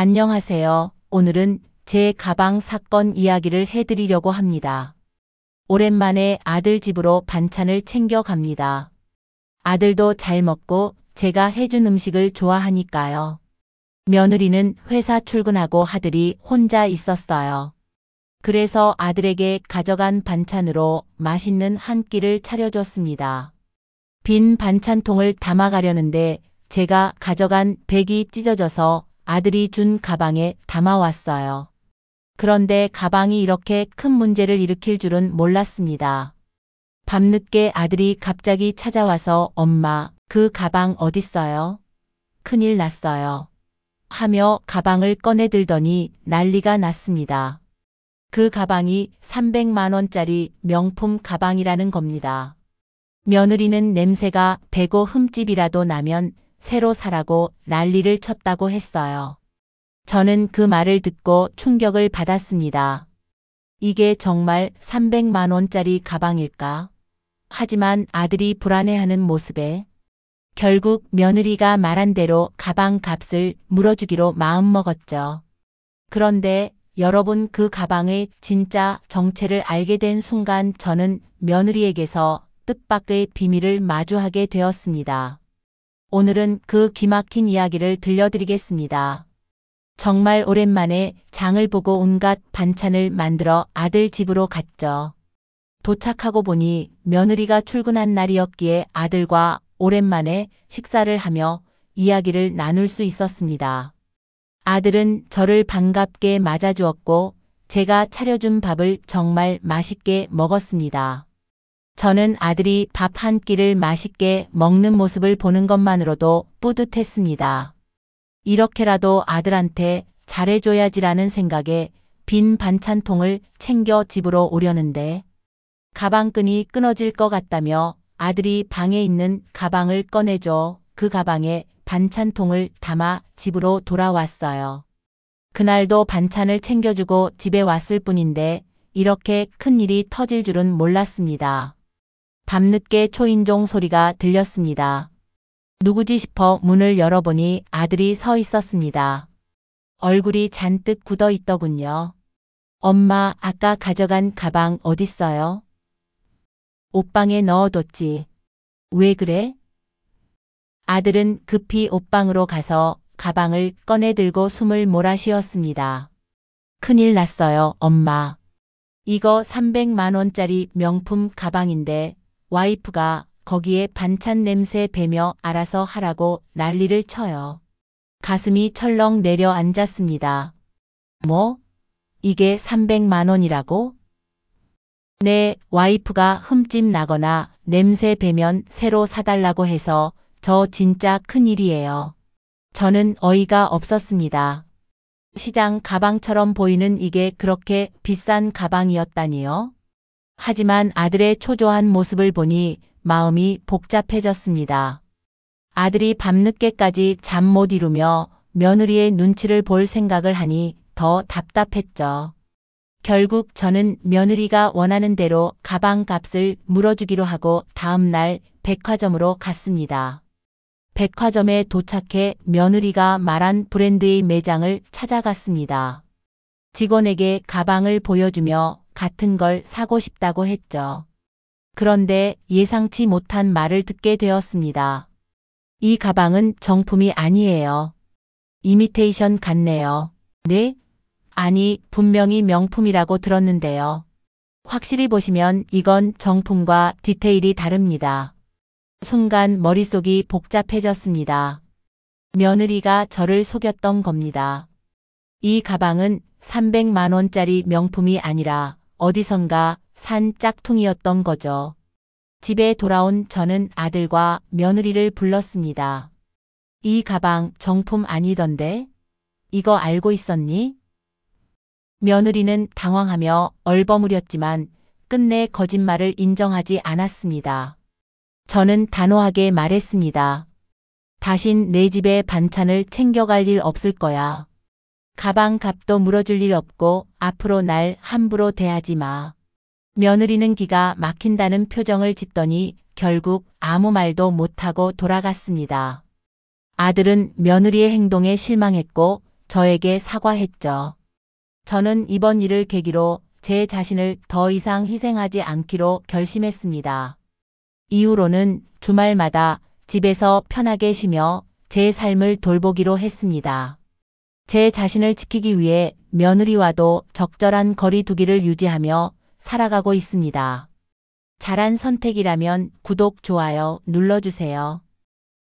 안녕하세요. 오늘은 제 가방 사건 이야기를 해드리려고 합니다. 오랜만에 아들 집으로 반찬을 챙겨갑니다. 아들도 잘 먹고 제가 해준 음식을 좋아하니까요. 며느리는 회사 출근하고 아들이 혼자 있었어요. 그래서 아들에게 가져간 반찬으로 맛있는 한 끼를 차려줬습니다. 빈 반찬통을 담아가려는데 제가 가져간 백이 찢어져서 아들이 준 가방에 담아왔어요. 그런데 가방이 이렇게 큰 문제를 일으킬 줄은 몰랐습니다. 밤늦게 아들이 갑자기 찾아와서 엄마, 그 가방 어딨어요? 큰일 났어요. 하며 가방을 꺼내들더니 난리가 났습니다. 그 가방이 300만 원짜리 명품 가방이라는 겁니다. 며느리는 냄새가 배고 흠집이라도 나면 새로 사라고 난리를 쳤다고 했어요. 저는 그 말을 듣고 충격을 받았습니다. 이게 정말 300만 원짜리 가방일까? 하지만 아들이 불안해하는 모습에 결국 며느리가 말한 대로 가방 값을 물어주기로 마음먹었죠. 그런데 여러분, 그 가방의 진짜 정체를 알게 된 순간 저는 며느리에게서 뜻밖의 비밀을 마주하게 되었습니다. 오늘은 그 기막힌 이야기를 들려드리겠습니다. 정말 오랜만에 장을 보고 온갖 반찬을 만들어 아들 집으로 갔죠. 도착하고 보니 며느리가 출근한 날이었기에 아들과 오랜만에 식사를 하며 이야기를 나눌 수 있었습니다. 아들은 저를 반갑게 맞아주었고 제가 차려준 밥을 정말 맛있게 먹었습니다. 저는 아들이 밥 한 끼를 맛있게 먹는 모습을 보는 것만으로도 뿌듯했습니다. 이렇게라도 아들한테 잘해줘야지라는 생각에 빈 반찬통을 챙겨 집으로 오려는데 가방끈이 끊어질 것 같다며 아들이 방에 있는 가방을 꺼내줘 그 가방에 반찬통을 담아 집으로 돌아왔어요. 그날도 반찬을 챙겨주고 집에 왔을 뿐인데 이렇게 큰일이 터질 줄은 몰랐습니다. 밤늦게 초인종 소리가 들렸습니다. 누구지 싶어 문을 열어보니 아들이 서 있었습니다. 얼굴이 잔뜩 굳어 있더군요. 엄마, 아까 가져간 가방 어딨어요? 옷방에 넣어뒀지. 왜 그래? 아들은 급히 옷방으로 가서 가방을 꺼내 들고 숨을 몰아쉬었습니다. 큰일 났어요, 엄마. 이거 300만 원짜리 명품 가방인데 와이프가 거기에 반찬 냄새 배며 알아서 하라고 난리를 쳐요. 가슴이 철렁 내려앉았습니다. 뭐? 이게 300만 원이라고? 네, 와이프가 흠집 나거나 냄새 배면 새로 사달라고 해서 저 진짜 큰일이에요. 저는 어이가 없었습니다. 시장 가방처럼 보이는 이게 그렇게 비싼 가방이었다니요? 하지만 아들의 초조한 모습을 보니 마음이 복잡해졌습니다. 아들이 밤늦게까지 잠 못 이루며 며느리의 눈치를 볼 생각을 하니 더 답답했죠. 결국 저는 며느리가 원하는 대로 가방 값을 물어주기로 하고 다음 날 백화점으로 갔습니다. 백화점에 도착해 며느리가 말한 브랜드의 매장을 찾아갔습니다. 직원에게 가방을 보여주며 같은 걸 사고 싶다고 했죠. 그런데 예상치 못한 말을 듣게 되었습니다. 이 가방은 정품이 아니에요. 이미테이션 같네요. 네? 아니, 분명히 명품이라고 들었는데요. 확실히 보시면 이건 정품과 디테일이 다릅니다. 순간 머릿속이 복잡해졌습니다. 며느리가 저를 속였던 겁니다. 이 가방은 300만 원짜리 명품이 아니라 어디선가 산 짝퉁이었던 거죠. 집에 돌아온 저는 아들과 며느리를 불렀습니다. 이 가방 정품 아니던데? 이거 알고 있었니? 며느리는 당황하며 얼버무렸지만 끝내 거짓말을 인정하지 않았습니다. 저는 단호하게 말했습니다. 다신 내 집에 반찬을 챙겨갈 일 없을 거야. 가방 값도 물어줄 일 없고 앞으로 날 함부로 대하지 마. 며느리는 기가 막힌다는 표정을 짓더니 결국 아무 말도 못하고 돌아갔습니다. 아들은 며느리의 행동에 실망했고 저에게 사과했죠. 저는 이번 일을 계기로 제 자신을 더 이상 희생하지 않기로 결심했습니다. 이후로는 주말마다 집에서 편하게 쉬며 제 삶을 돌보기로 했습니다. 제 자신을 지키기 위해 며느리와도 적절한 거리 두기를 유지하며 살아가고 있습니다. 잘한 선택이라면 구독, 좋아요 눌러주세요.